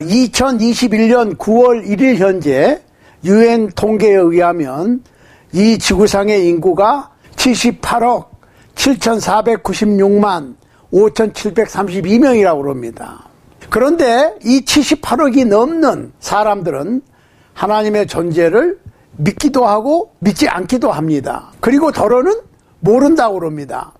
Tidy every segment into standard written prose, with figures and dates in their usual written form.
2021년 9월 1일 현재 UN 통계에 의하면 이 지구상의 인구가 78억 7,496만 5,732명이라고 그럽니다. 그런데 이 78억이 넘는 사람들은 하나님의 존재를 믿기도 하고 믿지 않기도 합니다. 그리고 더러는 모른다고 그럽니다.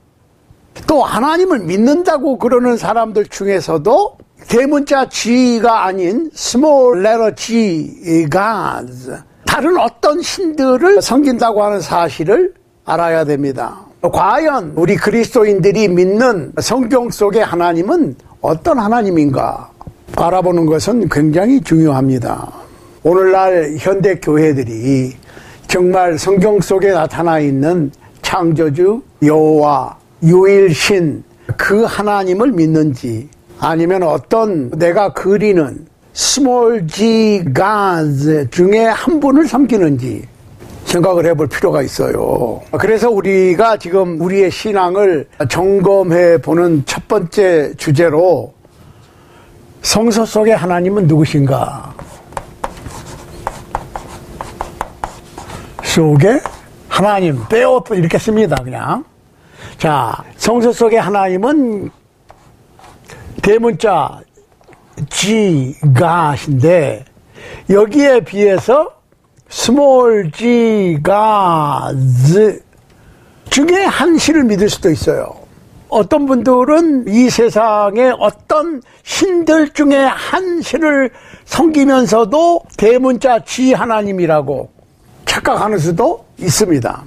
또 하나님을 믿는다고 그러는 사람들 중에서도 대문자 G가 아닌 small letter G, gods, 다른 어떤 신들을 섬긴다고 하는 사실을 알아야 됩니다. 과연 우리 그리스도인들이 믿는 성경 속의 하나님은 어떤 하나님인가 알아보는 것은 굉장히 중요합니다. 오늘날 현대 교회들이 정말 성경 속에 나타나 있는 창조주, 여호와, 유일신 그 하나님을 믿는지, 아니면 어떤 내가 그리는 small g gods 중에 한 분을 섬기는지 생각을 해볼 필요가 있어요. 그래서 우리가 지금 우리의 신앙을 점검해 보는 첫 번째 주제로 성서 속의 하나님은 누구신가? 속의 하나님, 빼어 이렇게 씁니다, 그냥. 자, 성서 속의 하나님은 대문자 G가신데 여기에 비해서 small g gods 중에 한 신을 믿을 수도 있어요. 어떤 분들은 이 세상의 어떤 신들 중에 한 신을 섬기면서도 대문자 G 하나님이라고 착각하는 수도 있습니다.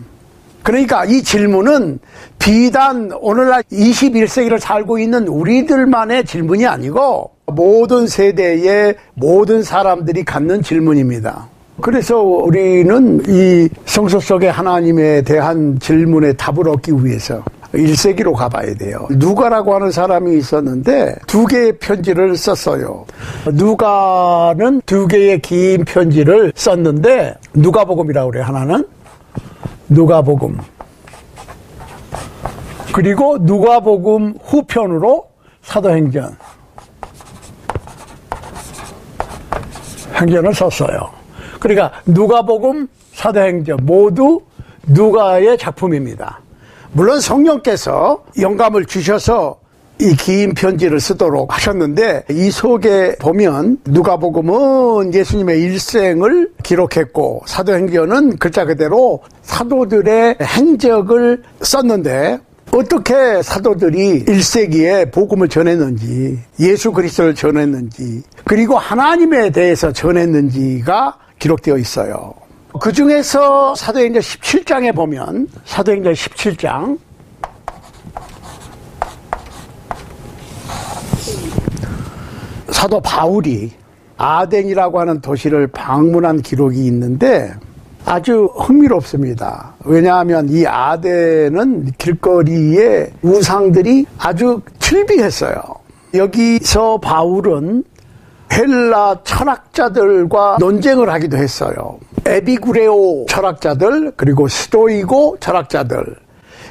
그러니까 이 질문은 비단 오늘날 21세기를 살고 있는 우리들만의 질문이 아니고 모든 세대의 모든 사람들이 갖는 질문입니다. 그래서 우리는 이 성서 속의 하나님에 대한 질문에 답을 얻기 위해서 1세기로 가봐야 돼요. 누가라고 하는 사람이 있었는데 2개의 편지를 썼어요. 누가는 2개의 긴 편지를 썼는데 누가복음이라고 그래요. 하나는 누가복음, 그리고 누가복음 후편으로 사도행전을 썼어요. 그러니까 누가복음, 사도행전 모두 누가의 작품입니다. 물론 성령께서 영감을 주셔서 이 긴 편지를 쓰도록 하셨는데, 이 속에 보면 누가복음은 예수님의 일생을 기록했고 사도행전은 글자 그대로 사도들의 행적을 썼는데, 어떻게 사도들이 1세기에 복음을 전했는지, 예수 그리스도를 전했는지, 그리고 하나님에 대해서 전했는지가 기록되어 있어요. 그 중에서 사도행전 17장에 보면, 사도행전 17장 사도 바울이 아덴이라고 하는 도시를 방문한 기록이 있는데 아주 흥미롭습니다. 왜냐하면 이 아덴은 길거리에 우상들이 아주 즐비했어요. 여기서 바울은 헬라 철학자들과 논쟁을 하기도 했어요. 에피쿠레오 철학자들, 그리고 스토이고 철학자들.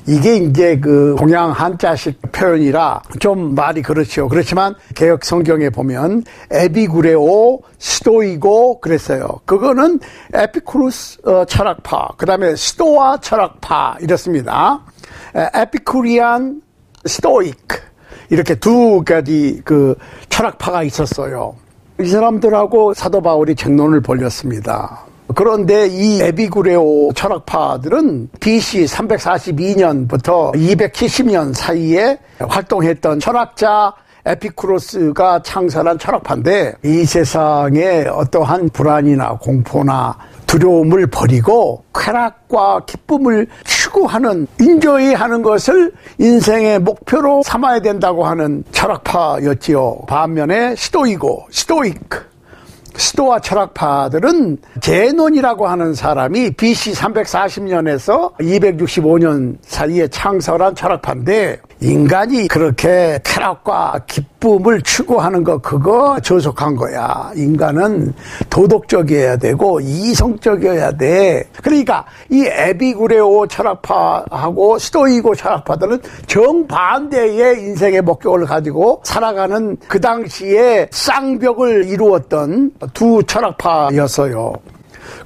이게 이제 그 동양 한자식 표현이라 좀 말이 그렇죠. 그렇지만 개역 성경에 보면 에피쿠레오, 스토이고 그랬어요. 그거는 에피쿠루스 철학파, 그 다음에 스토아 철학파 이렇습니다. 에피쿠리안, 스토익 이렇게 2가지 그 철학파가 있었어요. 이 사람들하고 사도 바울이 쟁론을 벌였습니다. 그런데 이 에피쿠레오 철학파들은 BC 342년부터 270년 사이에 활동했던 철학자 에피쿠로스가 창설한 철학파인데, 이 세상에 어떠한 불안이나 공포나 두려움을 버리고 쾌락과 기쁨을 추구하는, 인조이하는 것을 인생의 목표로 삼아야 된다고 하는 철학파였지요. 반면에 스토이크, 스토아 철학파들은 제논이라고 하는 사람이 BC 340년에서 265년 사이에 창설한 철학파인데, 인간이 그렇게 쾌락과 기쁨을 추구하는 거 그거 저속한 거야. 인간은 도덕적이어야 되고 이성적이어야 돼. 그러니까 이 에피구레오 철학파하고 스토이고 철학파들은 정반대의 인생의 목적을 가지고 살아가는 그 당시에 쌍벽을 이루었던 두 철학파였어요.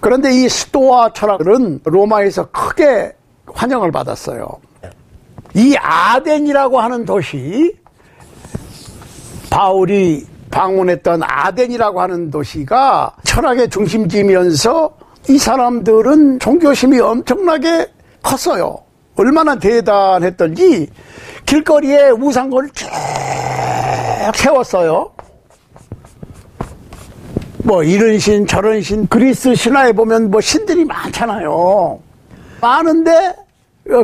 그런데 이 스토아 철학은 로마에서 크게 환영을 받았어요. 이 아덴이라고 하는 도시, 바울이 방문했던 아덴이라고 하는 도시가 철학의 중심지면서 이 사람들은 종교심이 엄청나게 컸어요. 얼마나 대단했던지 길거리에 우상을 쭉 세웠어요. 뭐 이런 신 저런 신, 그리스 신화에 보면 뭐 신들이 많잖아요. 많은데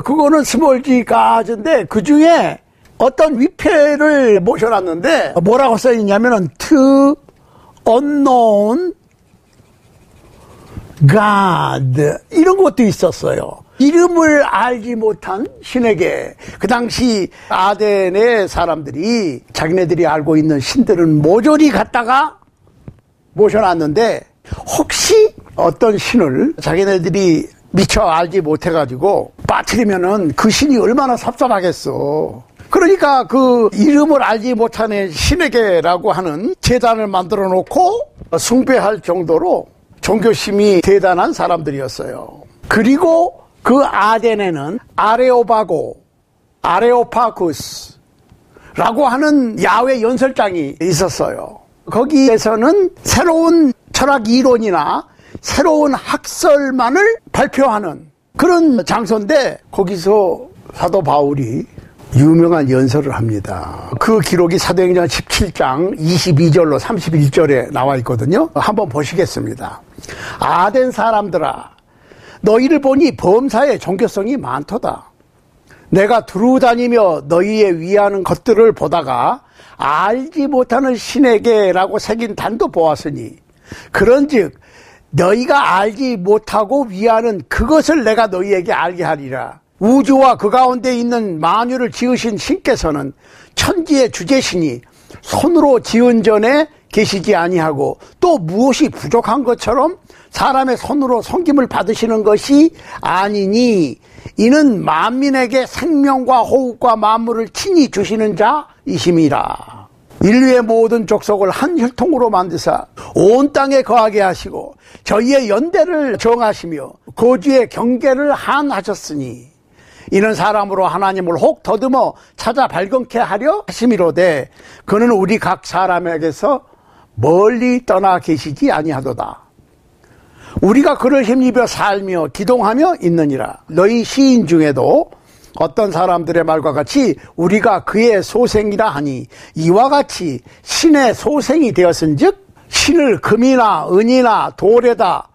그거는 스몰지가즈인데 그 중에 어떤 위패를 모셔놨는데 뭐라고 써있냐면은 to unknown God 이런 것도 있었어요. 이름을 알지 못한 신에게. 그 당시 아덴의 사람들이 자기네들이 알고 있는 신들은 모조리 갖다가 모셔놨는데 혹시 어떤 신을 자기네들이 미처 알지 못해가지고 빠뜨리면은 그 신이 얼마나 섭섭하겠어. 그러니까 그 이름을 알지 못하는 신에게라고 하는 제단을 만들어 놓고 숭배할 정도로 종교심이 대단한 사람들이었어요. 그리고 그 아덴에는 아레오파구스라고 하는 야외 연설장이 있었어요. 거기에서는 새로운 철학 이론이나 새로운 학설만을 발표하는 그런 장소인데 거기서 사도 바울이 유명한 연설을 합니다. 그 기록이 사도행전 17장 22절로 31절에 나와 있거든요. 한번 보시겠습니다. 아덴 사람들아, 너희를 보니 범사에 종교성이 많도다. 내가 두루 다니며 너희의 위하는 것들을 보다가 알지 못하는 신에게라고 새긴 단도 보았으니 그런즉 너희가 알지 못하고 위하는 그것을 내가 너희에게 알게 하리라. 우주와 그 가운데 있는 만유를 지으신 신께서는 천지의 주제시니 손으로 지은 전에 계시지 아니하고 또 무엇이 부족한 것처럼 사람의 손으로 섬김을 받으시는 것이 아니니 이는 만민에게 생명과 호흡과 만물을 친히 주시는 자이심이라. 인류의 모든 족속을 한 혈통으로 만드사 온 땅에 거하게 하시고 저희의 연대를 정하시며 거주의 경계를 한하셨으니 이는 사람으로 하나님을 혹 더듬어 찾아 발견케 하려 하심이로되 그는 우리 각 사람에게서 멀리 떠나 계시지 아니하도다. 우리가 그를 힘입어 살며 기동하며 있느니라. 너희 시인 중에도 어떤 사람들의 말과 같이 우리가 그의 소생이라 하니 이와 같이 신의 소생이 되었은즉 신을 금이나 은이나 돌에다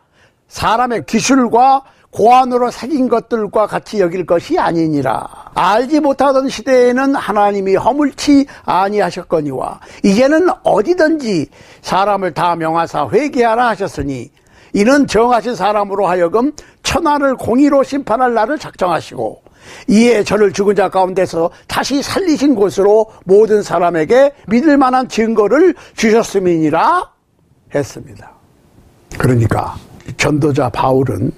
사람의 기술과 고안으로 새긴 것들과 같이 여길 것이 아니니라. 알지 못하던 시대에는 하나님이 허물치 아니하셨거니와 이제는 어디든지 사람을 다 명하사 회개하라 하셨으니 이는 정하신 사람으로 하여금 천하를 공의로 심판할 날을 작정하시고 이에 저를 죽은 자 가운데서 다시 살리신 것으로 모든 사람에게 믿을 만한 증거를 주셨음이니라 했습니다. 그러니까 전도자 바울은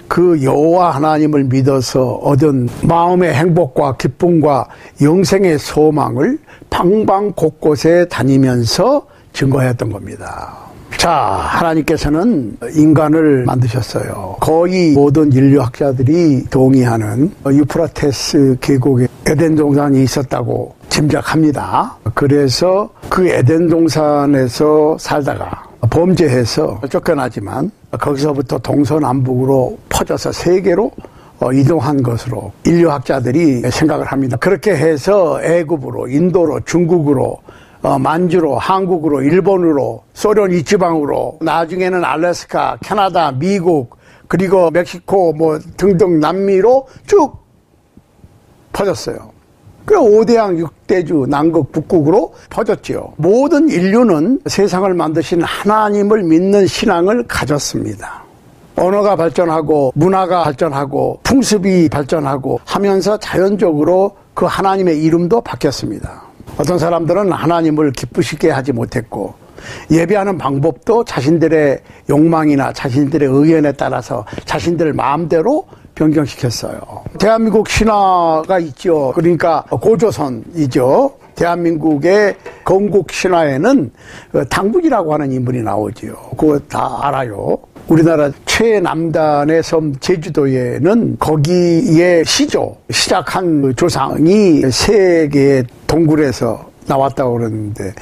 그 여호와 하나님을 믿어서 얻은 마음의 행복과 기쁨과 영생의 소망을 방방 곳곳에 다니면서 증거했던 겁니다. 자, 하나님께서는 인간을 만드셨어요. 거의 모든 인류학자들이 동의하는 유프라테스 계곡에 에덴 동산이 있었다고 짐작합니다. 그래서 그 에덴 동산에서 살다가 범죄해서 쫓겨나지만 거기서부터 동서남북으로 퍼져서 세계로 이동한 것으로 인류학자들이 생각을 합니다. 그렇게 해서 애굽으로, 인도로, 중국으로, 만주로, 한국으로, 일본으로, 소련 이지방으로, 나중에는 알래스카, 캐나다, 미국, 그리고 멕시코 뭐 등등 남미로 쭉 퍼졌어요. 그 5대양 6대주 남극 북극으로 퍼졌지요. 모든 인류는 세상을 만드신 하나님을 믿는 신앙을 가졌습니다. 언어가 발전하고 문화가 발전하고 풍습이 발전하고 하면서 자연적으로 그 하나님의 이름도 바뀌었습니다. 어떤 사람들은 하나님을 기쁘시게 하지 못했고 예배하는 방법도 자신들의 욕망이나 자신들의 의견에 따라서 자신들 마음대로 변경시켰어요. 대한민국 신화가 있죠. 그러니까 고조선이죠. 대한민국의 건국 신화에는 당군이라고 하는 인물이 나오죠. 그거 다 알아요. 우리나라 최남단의 섬 제주도에는 거기에 시작한 조상이 세 개의 동굴에서 나왔다고 그러는데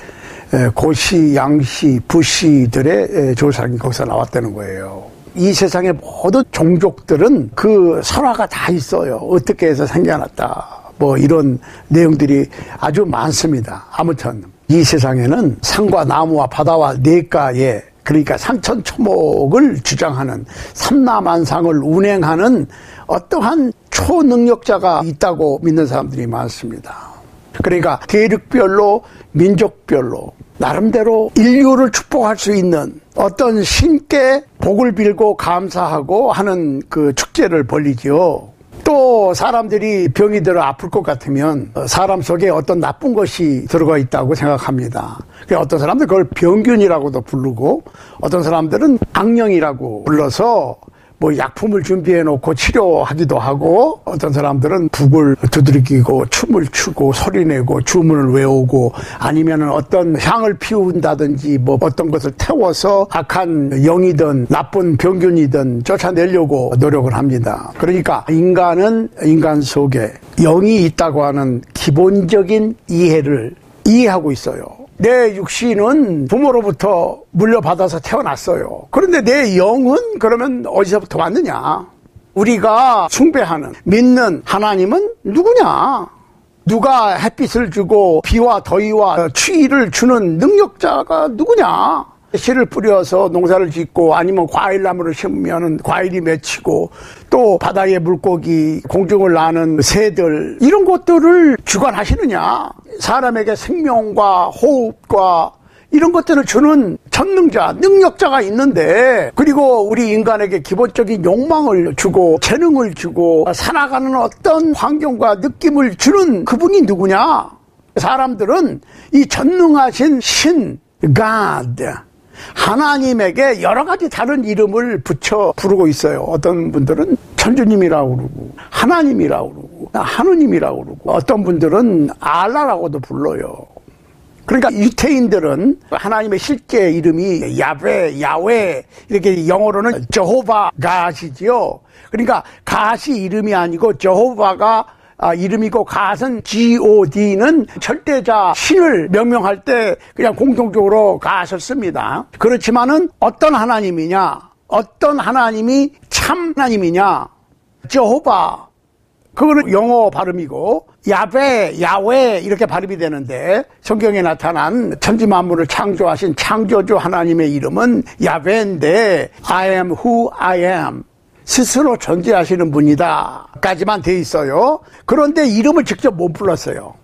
고시, 양시, 부시들의 조상이 거기서 나왔다는 거예요. 이 세상의 모든 종족들은 그 설화가 다 있어요. 어떻게 해서 생겨났다. 뭐 이런 내용들이 아주 많습니다. 아무튼 이 세상에는 산과 나무와 바다와 냇가에 그러니까 산천초목을 주장하는 삼라만상을 운행하는 어떠한 초능력자가 있다고 믿는 사람들이 많습니다. 그러니까 대륙별로 민족별로 나름대로 인류를 축복할 수 있는 어떤 신께 복을 빌고 감사하고 하는 그 축제를 벌리죠. 또 사람들이 병이 들어 아플 것 같으면 사람 속에 어떤 나쁜 것이 들어가 있다고 생각합니다. 어떤 사람들은 그걸 병균이라고도 부르고 어떤 사람들은 악령이라고 불러서 뭐 약품을 준비해 놓고 치료하기도 하고 어떤 사람들은 북을 두드리고 춤을 추고 소리내고 주문을 외우고 아니면 어떤 향을 피운다든지 뭐 어떤 것을 태워서 악한 영이든 나쁜 병균이든 쫓아내려고 노력을 합니다. 그러니까 인간은 인간 속에 영이 있다고 하는 기본적인 이해를 이해하고 있어요. 내 육신은 부모로부터 물려받아서 태어났어요. 그런데 내 영은 그러면 어디서부터 왔느냐? 우리가 숭배하는, 믿는 하나님은 누구냐? 누가 햇빛을 주고 비와 더위와 추위를 주는 능력자가 누구냐? 씨를 뿌려서 농사를 짓고 아니면 과일나무를 심으면 과일이 맺히고 또 바다의 물고기, 공중을 나는 새들 이런 것들을 주관하시느냐? 사람에게 생명과 호흡과 이런 것들을 주는 전능자, 능력자가 있는데 그리고 우리 인간에게 기본적인 욕망을 주고 재능을 주고 살아가는 어떤 환경과 느낌을 주는 그분이 누구냐? 사람들은 이 전능하신 신, God, 하나님에게 여러 가지 다른 이름을 붙여 부르고 있어요. 어떤 분들은 천주님이라고 그러고 하나님이라고 그러고 하느님이라고 그러고 어떤 분들은 알라라고도 불러요. 그러니까 유태인들은 하나님의 실제 이름이 야베, 야웨 이렇게 영어로는 저호바 갓이지요. 그러니까 갓이 이름이 아니고 저호바가 이름이고 갓은 God는 절대자 신을 명명할 때 그냥 공통적으로 갓을 씁니다. 그렇지만은 어떤 하나님이냐, 어떤 하나님이 참 하나님이냐, 저호바 그거는 영어 발음이고 야베, 야웨 이렇게 발음이 되는데 성경에 나타난 천지만물을 창조하신 창조주 하나님의 이름은 야베인데 I am who I am 스스로 존재하시는 분이다 까지만 돼 있어요. 그런데 이름을 직접 못 불렀어요.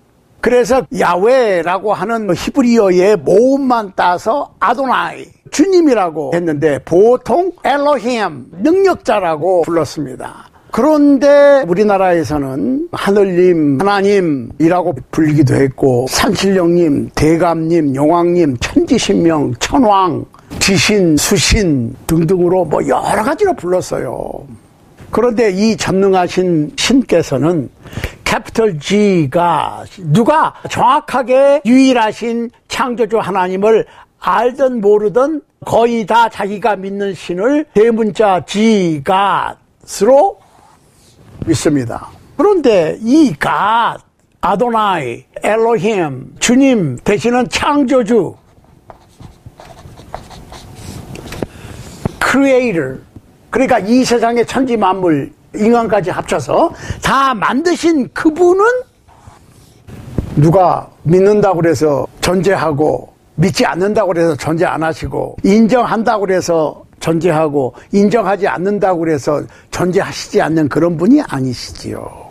그래서 야훼라고 하는 히브리어의 모음만 따서 아도나이 주님이라고 했는데 보통 엘로힘 능력자라고 불렀습니다. 그런데 우리나라에서는 하늘님, 하나님이라고 불리기도 했고 산신령님, 대감님, 용왕님, 천지신명, 천왕 지신, 수신 등등으로 뭐 여러 가지로 불렀어요. 그런데 이 전능하신 신께서는 캐피털 G가 누가 정확하게 유일하신 창조주 하나님을 알든 모르든 거의 다 자기가 믿는 신을 대문자 G가스로 믿습니다. 그런데 이 갓, 아도나이, 엘로힘, 주님 되시는 창조주 크리에이터 그러니까 이 세상의 천지 만물 인간까지 합쳐서 다 만드신 그분은 누가 믿는다고 그래서 존재하고 믿지 않는다고 그래서 존재 안 하시고 인정한다고 그래서 존재하고 인정하지 않는다고 그래서 존재하시지 않는 그런 분이 아니시지요.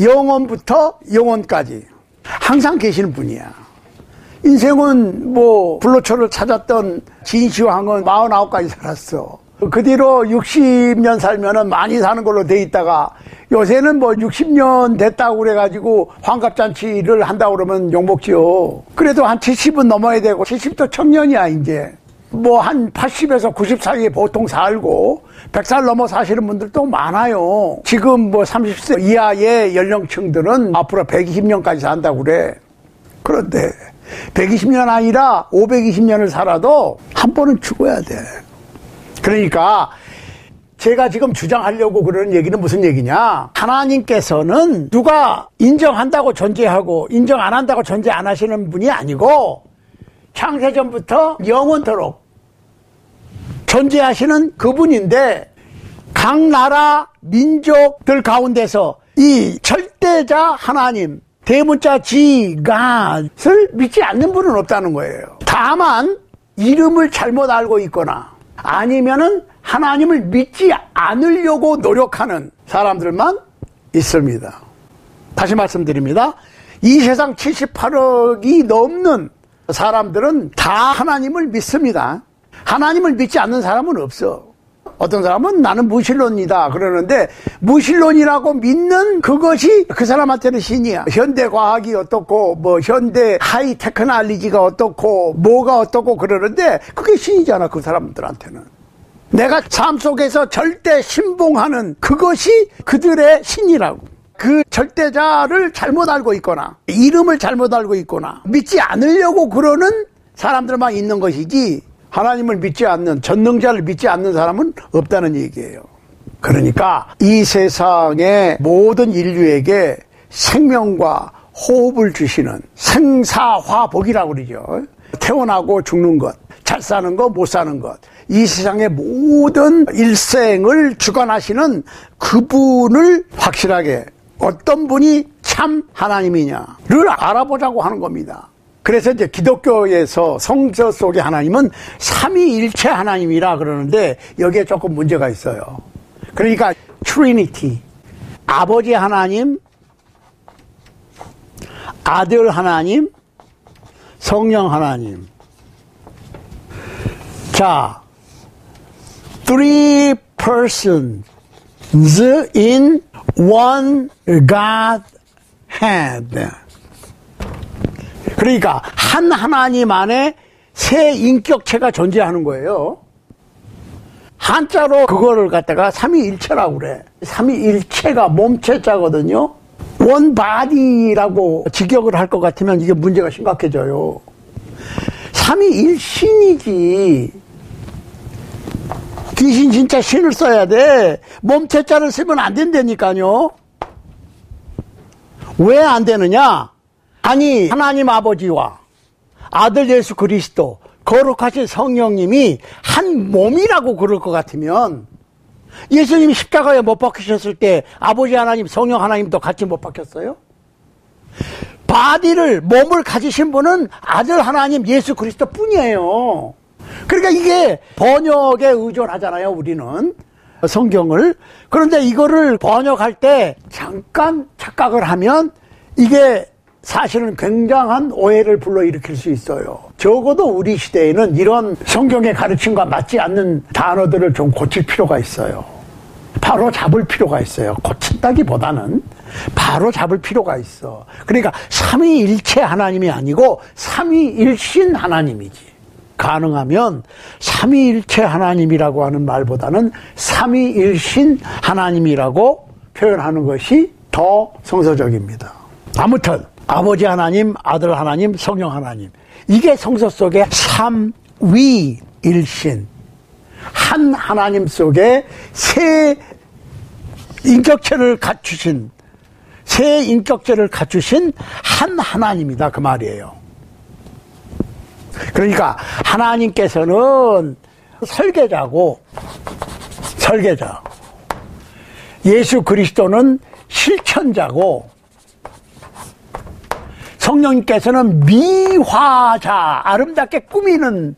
영원부터 영원까지 항상 계시는 분이야. 인생은 뭐 불로초를 찾았던 진시황은 49까지 살았어. 그 뒤로 60년 살면은 많이 사는 걸로 돼 있다가 요새는 뭐 60년 됐다고 그래가지고 환갑잔치를 한다고 그러면 욕먹지요. 그래도 한 70은 넘어야 되고 70도 청년이야 이제. 뭐 한 80에서 90 사이에 보통 살고 100살 넘어 사시는 분들도 많아요. 지금 뭐 30세 이하의 연령층들은 앞으로 120년까지 산다고 그래. 그런데 120년 아니라 520년을 살아도 한 번은 죽어야 돼. 그러니까 제가 지금 주장하려고 그러는 얘기는 무슨 얘기냐? 하나님께서는 누가 인정한다고 존재하고 인정 안 한다고 존재 안 하시는 분이 아니고 창세전부터 영원토록 존재하시는 그분인데 각 나라 민족들 가운데서 이 절대자 하나님 대문자 지갓을 믿지 않는 분은 없다는 거예요. 다만 이름을 잘못 알고 있거나 아니면은 하나님을 믿지 않으려고 노력하는 사람들만 있습니다. 다시 말씀드립니다. 이 세상 78억이 넘는 사람들은 다 하나님을 믿습니다. 하나님을 믿지 않는 사람은 없어. 어떤 사람은 나는 무신론이다 그러는데 무신론이라고 믿는 그것이 그 사람한테는 신이야. 현대과학이 어떻고 뭐 현대 하이테크놀로지가 어떻고 뭐가 어떻고 그러는데 그게 신이잖아 그 사람들한테는. 내가 삶 속에서 절대 신봉하는 그것이 그들의 신이라고. 그 절대자를 잘못 알고 있거나 이름을 잘못 알고 있거나 믿지 않으려고 그러는 사람들만 있는 것이지 하나님을 믿지 않는 전능자를 믿지 않는 사람은 없다는 얘기예요. 그러니까 이 세상의 모든 인류에게 생명과 호흡을 주시는 생사화복이라고 그러죠. 태어나고 죽는 것, 잘 사는 것, 못 사는 것, 이 세상의 모든 일생을 주관하시는 그분을 확실하게 어떤 분이 참 하나님이냐를 알아보자고 하는 겁니다. 그래서 이제 기독교에서 성서 속의 하나님은 삼위일체 하나님이라 그러는데 여기에 조금 문제가 있어요. 그러니까 트리니티, 아버지 하나님, 아들 하나님, 성령 하나님. 자, three persons in one Godhead. 그러니까 한 하나님 안에 세 인격체가 존재하는 거예요. 한자로 그거를 갖다가 삼위일체라고 그래. 삼위일체가 몸체자거든요. one body라고 직역을 할 것 같으면 이게 문제가 심각해져요. 삼위일신이지. 귀신 진짜 신을 써야 돼. 몸체자를 쓰면 안 된다니까요. 왜 안 되느냐? 아니 하나님 아버지와 아들 예수 그리스도 거룩하신 성령님이 한 몸이라고 그럴 것 같으면 예수님이 십자가에 못 박히셨을 때 아버지 하나님 성령 하나님도 같이 못 박혔어요? 바디를 몸을 가지신 분은 아들 하나님 예수 그리스도 뿐이에요. 그러니까 이게 번역에 의존하잖아요 우리는 성경을. 그런데 이거를 번역할 때 잠깐 착각을 하면 이게 사실은 굉장한 오해를 불러일으킬 수 있어요. 적어도 우리 시대에는 이런 성경의 가르침과 맞지 않는 단어들을 좀 고칠 필요가 있어요. 바로 잡을 필요가 있어요. 고친다기보다는 바로 잡을 필요가 있어. 그러니까 삼위일체 하나님이 아니고 삼위일신 하나님이지. 가능하면 삼위일체 하나님이라고 하는 말보다는 삼위일신 하나님이라고 표현하는 것이 더 성서적입니다. 아무튼 아버지 하나님, 아들 하나님, 성령 하나님, 이게 성서 속에 삼위일신, 한 하나님 속에 세 인격체를 갖추신, 세 인격체를 갖추신 한 하나님이다 그 말이에요. 그러니까 하나님께서는 설계자고, 설계자, 예수 그리스도는 실천자고, 성령님께서는 미화자, 아름답게 꾸미는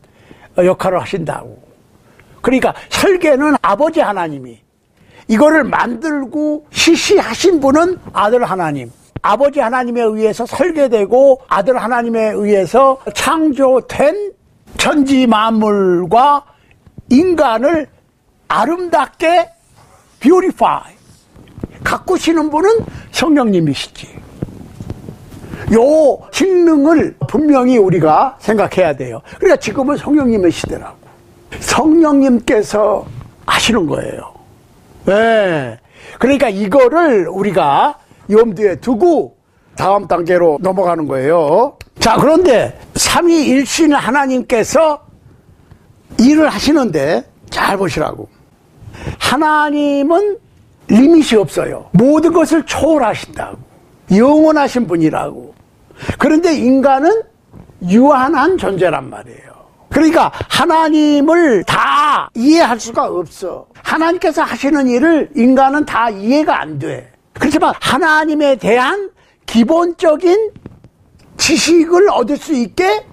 역할을 하신다고. 그러니까 설계는 아버지 하나님이, 이거를 만들고 실시하신 분은 아들 하나님, 아버지 하나님에 의해서 설계되고 아들 하나님에 의해서 창조된 천지 만물과 인간을 아름답게 beautify 가꾸시는 분은 성령님이시지. 요 직능을 분명히 우리가 생각해야 돼요. 그러니까 지금은 성령님의 시대라고. 성령님께서 하시는 거예요. 네. 그러니까 이거를 우리가 염두에 두고 다음 단계로 넘어가는 거예요. 자, 그런데 삼위일신 하나님께서 일을 하시는데 잘 보시라고. 하나님은 리밋이 없어요. 모든 것을 초월하신다고. 영원하신 분이라고. 그런데 인간은 유한한 존재란 말이에요. 그러니까 하나님을 다 이해할 수가 없어. 하나님께서 하시는 일을 인간은 다 이해가 안 돼. 그렇지만 하나님에 대한 기본적인 지식을 얻을 수 있게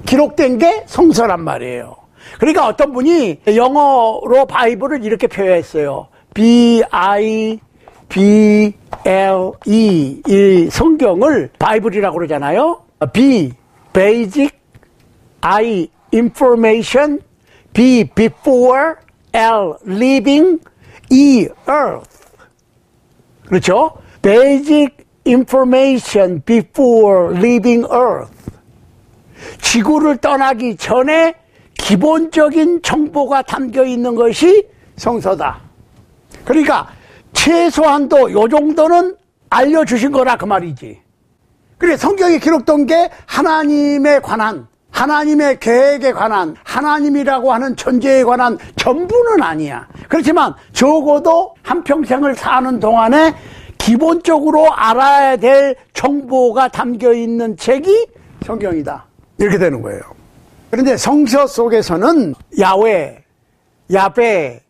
기록된 게 성서란 말이에요. 그러니까 어떤 분이 영어로 바이블을 이렇게 표현했어요. B-I-B-L-E. 이 성경을 바이블이라고 그러잖아요. B, basic, I, information, B, before, L, living, E, earth. 그렇죠? basic information before living earth. 지구를 떠나기 전에 기본적인 정보가 담겨 있는 것이 성서다. 그러니까 최소한도 요 정도는 알려주신 거라 그 말이지. 그래, 성경에 기록된 게 하나님에 관한, 하나님의 계획에 관한, 하나님이라고 하는 존재에 관한 전부는 아니야. 그렇지만 적어도 한평생을 사는 동안에 기본적으로 알아야 될 정보가 담겨 있는 책이 성경이다. 이렇게 되는 거예요. 그런데 성서 속에서는 야훼, 야베,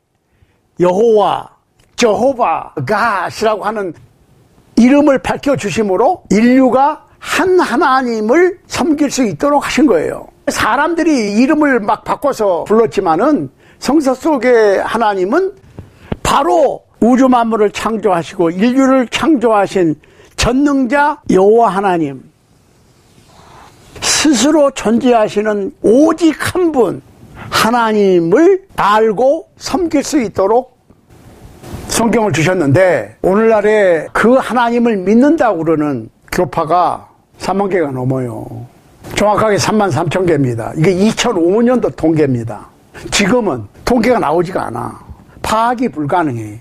여호와, 저호바, 갓이라고 하는 이름을 밝혀주심으로 인류가 한 하나님을 섬길 수 있도록 하신 거예요. 사람들이 이름을 막 바꿔서 불렀지만은 성서 속의 하나님은 바로 우주 만물을 창조하시고 인류를 창조하신 전능자 여호와 하나님, 스스로 존재하시는 오직 한 분 하나님을 알고 섬길 수 있도록 성경을 주셨는데, 오늘날에 그 하나님을 믿는다고 그러는 교파가 3만 개가 넘어요. 정확하게 33,000개입니다. 이게 2005년도 통계입니다. 지금은 통계가 나오지가 않아. 파악이 불가능해.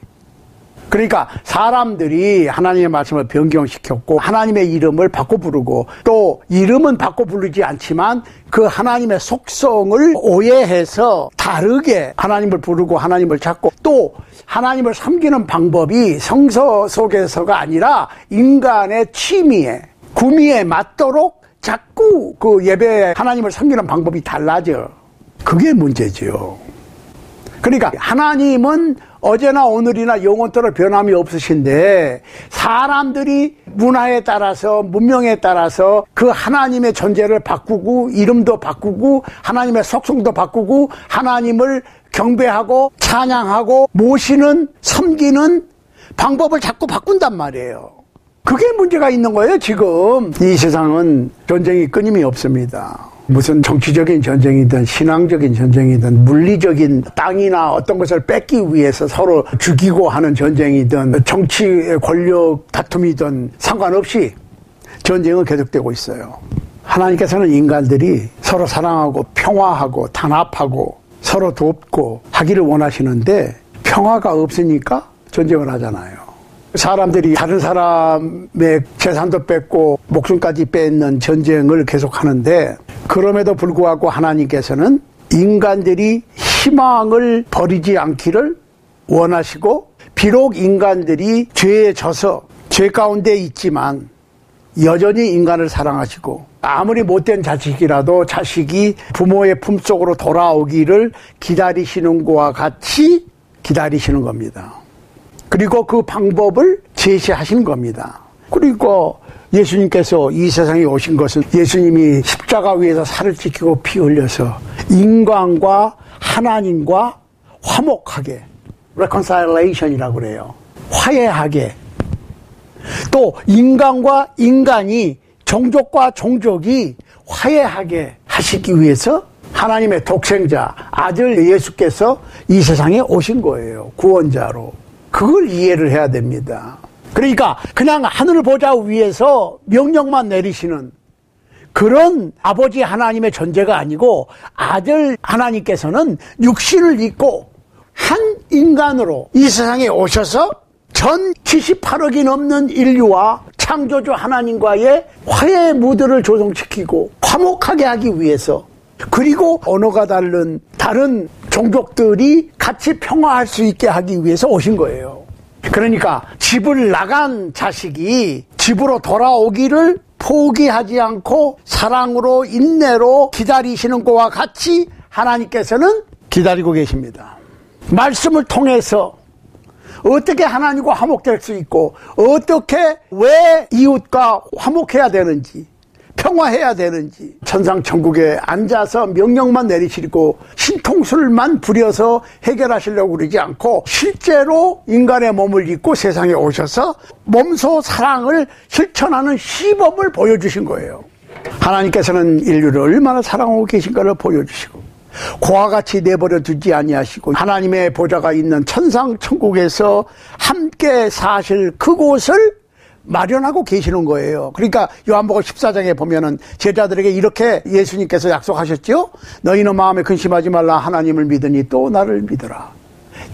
그러니까 사람들이 하나님의 말씀을 변경시켰고 하나님의 이름을 바꿔 부르고, 또 이름은 바꿔 부르지 않지만 그 하나님의 속성을 오해해서 다르게 하나님을 부르고 하나님을 찾고, 또 하나님을 섬기는 방법이 성서 속에서가 아니라 인간의 취미에, 구미에 맞도록 자꾸 그 예배 하나님을 섬기는 방법이 달라져. 그게 문제죠. 그러니까 하나님은 어제나 오늘이나 영원토록 변함이 없으신데, 사람들이 문화에 따라서, 문명에 따라서 그 하나님의 존재를 바꾸고 이름도 바꾸고 하나님의 속성도 바꾸고 하나님을 경배하고 찬양하고 모시는, 섬기는 방법을 자꾸 바꾼단 말이에요. 그게 문제가 있는 거예요. 지금 이 세상은 전쟁이 끊임이 없습니다. 무슨 정치적인 전쟁이든 신앙적인 전쟁이든 물리적인 땅이나 어떤 것을 뺏기 위해서 서로 죽이고 하는 전쟁이든 정치 권력 다툼이든 상관없이 전쟁은 계속되고 있어요. 하나님께서는 인간들이 서로 사랑하고 평화하고 단합하고 서로 돕고 하기를 원하시는데, 평화가 없으니까 전쟁을 하잖아요. 사람들이 다른 사람의 재산도 뺏고 목숨까지 뺏는 전쟁을 계속하는데, 그럼에도 불구하고 하나님께서는 인간들이 희망을 버리지 않기를 원하시고, 비록 인간들이 죄에 져서 죄 가운데 있지만 여전히 인간을 사랑하시고, 아무리 못된 자식이라도 자식이 부모의 품속으로 돌아오기를 기다리시는 것과 같이 기다리시는 겁니다. 그리고 그 방법을 제시하신 겁니다. 그리고 예수님께서 이 세상에 오신 것은 예수님이 십자가 위에서 살을 찢기고 피 흘려서 인간과 하나님과 화목하게, reconciliation이라고 그래요. 화해하게, 또 인간과 인간이, 종족과 종족이 화해하게 하시기 위해서 하나님의 독생자 아들 예수께서 이 세상에 오신 거예요. 구원자로. 그걸 이해를 해야 됩니다. 그러니까 그냥 하늘 보좌 위에서 명령만 내리시는 그런 아버지 하나님의 존재가 아니고 아들 하나님께서는 육신을 입고 한 인간으로 이 세상에 오셔서 전 78억이 넘는 인류와 창조주 하나님과의 화해의 무드를 조성시키고 화목하게 하기 위해서, 그리고 언어가 다른 종족들이 같이 평화할 수 있게 하기 위해서 오신 거예요. 그러니까 집을 나간 자식이 집으로 돌아오기를 포기하지 않고 사랑으로 인내로 기다리시는 것과 같이 하나님께서는 기다리고 계십니다. 말씀을 통해서 어떻게 하나님과 화목될 수 있고, 어떻게 왜 이웃과 화목해야 되는지, 평화해야 되는지, 천상천국에 앉아서 명령만 내리시고 신통술만 부려서 해결하시려고 그러지 않고 실제로 인간의 몸을 입고 세상에 오셔서 몸소 사랑을 실천하는 시범을 보여주신 거예요. 하나님께서는 인류를 얼마나 사랑하고 계신가를 보여주시고, 고와 같이 내버려 두지 아니하시고 하나님의 보좌가 있는 천상천국에서 함께 사실 그곳을 마련하고 계시는 거예요. 그러니까 요한복음 14장에 보면은 제자들에게 이렇게 예수님께서 약속하셨죠. 너희는 마음에 근심하지 말라. 하나님을 믿으니 또 나를 믿으라.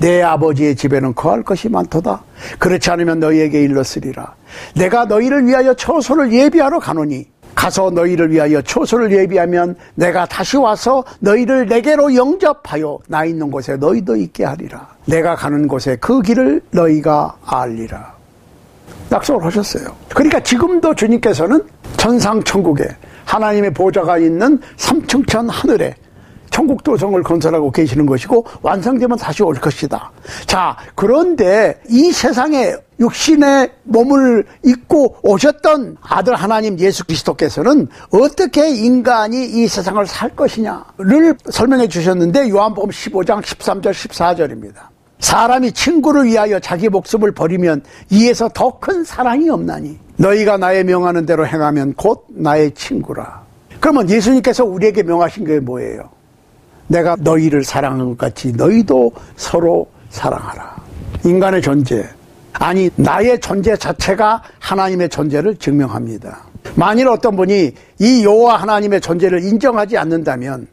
내 아버지의 집에는 거할 것이 많도다. 그렇지 않으면 너희에게 일렀으리라. 내가 너희를 위하여 처소를 예비하러 가노니 가서 너희를 위하여 처소를 예비하면 내가 다시 와서 너희를 내게로 영접하여 나 있는 곳에 너희도 있게 하리라. 내가 가는 곳에 그 길을 너희가 알리라. 약속을 하셨어요. 그러니까 지금도 주님께서는 천상천국에 하나님의 보좌가 있는 삼층천 하늘에 천국도성을 건설하고 계시는 것이고, 완성되면 다시 올 것이다. 자, 그런데 이 세상에 육신의 몸을 입고 오셨던 아들 하나님 예수 그리스도께서는 어떻게 인간이 이 세상을 살 것이냐를 설명해 주셨는데, 요한복음 15장 13절 14절입니다. 사람이 친구를 위하여 자기 목숨을 버리면 이에서 더 큰 사랑이 없나니 너희가 나의 명하는 대로 행하면 곧 나의 친구라. 그러면 예수님께서 우리에게 명하신 게 뭐예요? 내가 너희를 사랑한 것 같이 너희도 서로 사랑하라. 인간의 존재, 아니 나의 존재 자체가 하나님의 존재를 증명합니다. 만일 어떤 분이 이 여호와 하나님의 존재를 인정하지 않는다면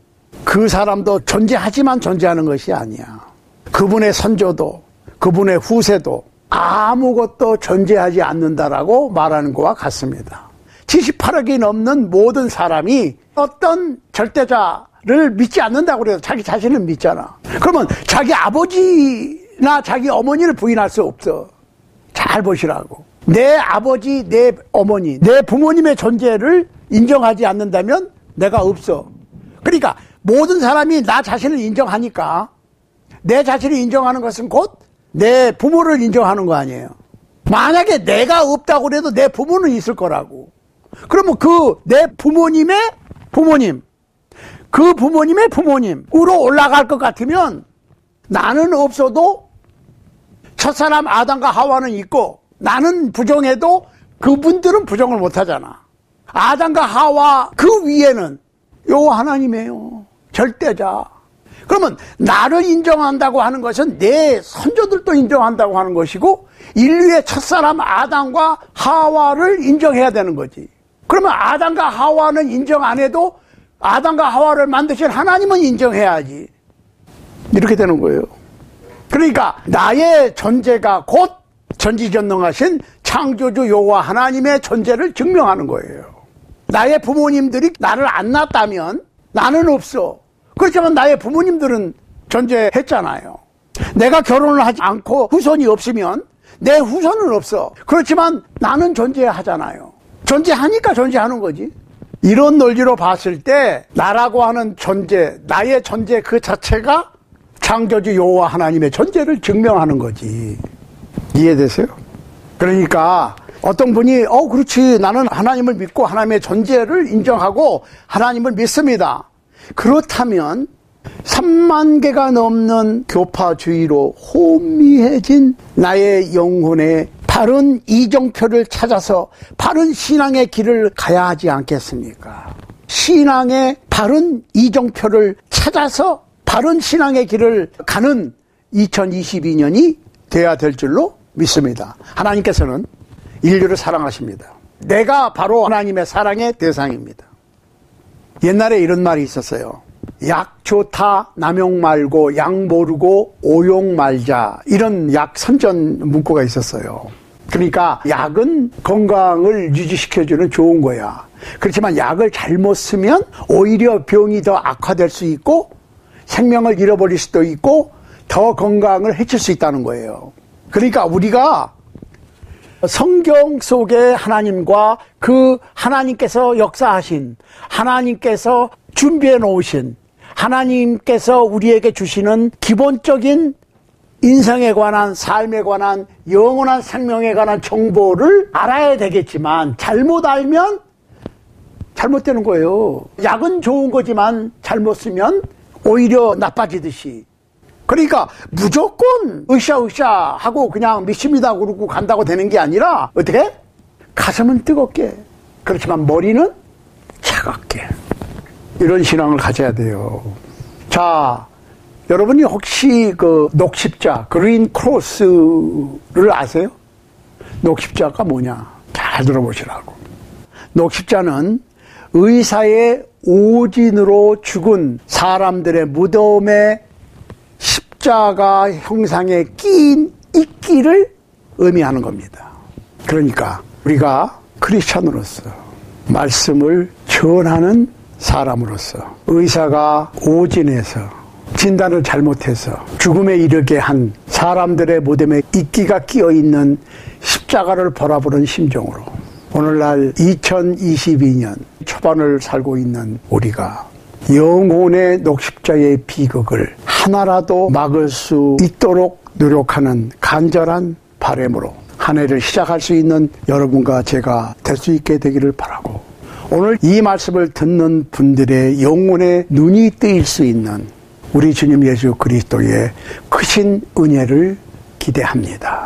그 사람도 존재하지만 존재하는 것이 아니야. 그분의 선조도 그분의 후세도 아무것도 존재하지 않는다라고 말하는 것과 같습니다. 78억이 넘는 모든 사람이 어떤 절대자를 믿지 않는다고 그래서 자기 자신을 믿잖아. 그러면 자기 아버지나 자기 어머니를 부인할 수 없어. 잘 보시라고. 내 아버지, 내 어머니, 내 부모님의 존재를 인정하지 않는다면 내가 없어. 그러니까 모든 사람이 나 자신을 인정하니까 내 자신을 인정하는 것은 곧 내 부모를 인정하는 거 아니에요. 만약에 내가 없다고 해도 내 부모는 있을 거라고. 그러면 그 내 부모님의 부모님, 그 부모님의 부모님으로 올라갈 것 같으면 나는 없어도 첫사람 아담과 하와는 있고, 나는 부정해도 그분들은 부정을 못하잖아. 아담과 하와 그 위에는 여호와 하나님이에요. 절대자. 그러면 나를 인정한다고 하는 것은 내 선조들도 인정한다고 하는 것이고, 인류의 첫사람 아담과 하와를 인정해야 되는 거지. 그러면 아담과 하와는 인정 안 해도 아담과 하와를 만드신 하나님은 인정해야지. 이렇게 되는 거예요. 그러니까 나의 존재가 곧 전지전능하신 창조주 여호와 하나님의 존재를 증명하는 거예요. 나의 부모님들이 나를 안 낳았다면 나는 없어. 그렇지만 나의 부모님들은 존재했잖아요. 내가 결혼을 하지 않고 후손이 없으면 내 후손은 없어. 그렇지만 나는 존재하잖아요. 존재하니까 존재하는 거지. 이런 논리로 봤을 때 나라고 하는 존재, 나의 존재 그 자체가 창조주 여호와 하나님의 존재를 증명하는 거지. 이해되세요? 그러니까 어떤 분이 그렇지, 나는 하나님을 믿고 하나님의 존재를 인정하고 하나님을 믿습니다. 그렇다면 3만 개가 넘는 교파주의로 혼미해진 나의 영혼의 바른 이정표를 찾아서 바른 신앙의 길을 가야 하지 않겠습니까? 신앙의 바른 이정표를 찾아서 바른 신앙의 길을 가는 2022년이 돼야 될 줄로 믿습니다. 하나님께서는 인류를 사랑하십니다. 내가 바로 하나님의 사랑의 대상입니다. 옛날에 이런 말이 있었어요. 약 좋다 남용 말고 약 모르고 오용 말자, 이런 약 선전 문구가 있었어요. 그러니까 약은 건강을 유지시켜주는 좋은 거야. 그렇지만 약을 잘못 쓰면 오히려 병이 더 악화될 수 있고 생명을 잃어버릴 수도 있고 더 건강을 해칠 수 있다는 거예요. 그러니까 우리가 성경 속의 하나님과 그 하나님께서 역사하신, 하나님께서 준비해 놓으신, 하나님께서 우리에게 주시는 기본적인 인생에 관한, 삶에 관한, 영원한 생명에 관한 정보를 알아야 되겠지만 잘못 알면 잘못되는 거예요. 약은 좋은 거지만 잘못 쓰면 오히려 나빠지듯이. 그러니까 무조건 으쌰으쌰 하고 그냥 믿습니다 그러고 간다고 되는 게 아니라 어떻게? 가슴은 뜨겁게, 그렇지만 머리는 차갑게, 이런 신앙을 가져야 돼요. 자, 여러분이 혹시 그 녹십자, 그린 크로스를 아세요? 녹십자가 뭐냐? 잘 들어보시라고. 녹십자는 의사의 오진으로 죽은 사람들의 무덤에 십자가 형상에 끼인 이끼를 의미하는 겁니다. 그러니까 우리가 크리스찬으로서, 말씀을 전하는 사람으로서, 의사가 오진해서 진단을 잘못해서 죽음에 이르게 한 사람들의 무덤에 이끼가 끼어있는 십자가를 바라보는 심정으로 오늘날 2022년 초반을 살고 있는 우리가 영혼의 녹십자의 비극을 하나라도 막을 수 있도록 노력하는 간절한 바람으로 한 해를 시작할 수 있는 여러분과 제가 될 수 있게 되기를 바라고, 오늘 이 말씀을 듣는 분들의 영혼의 눈이 뜨일 수 있는 우리 주님 예수 그리스도의 크신 은혜를 기대합니다.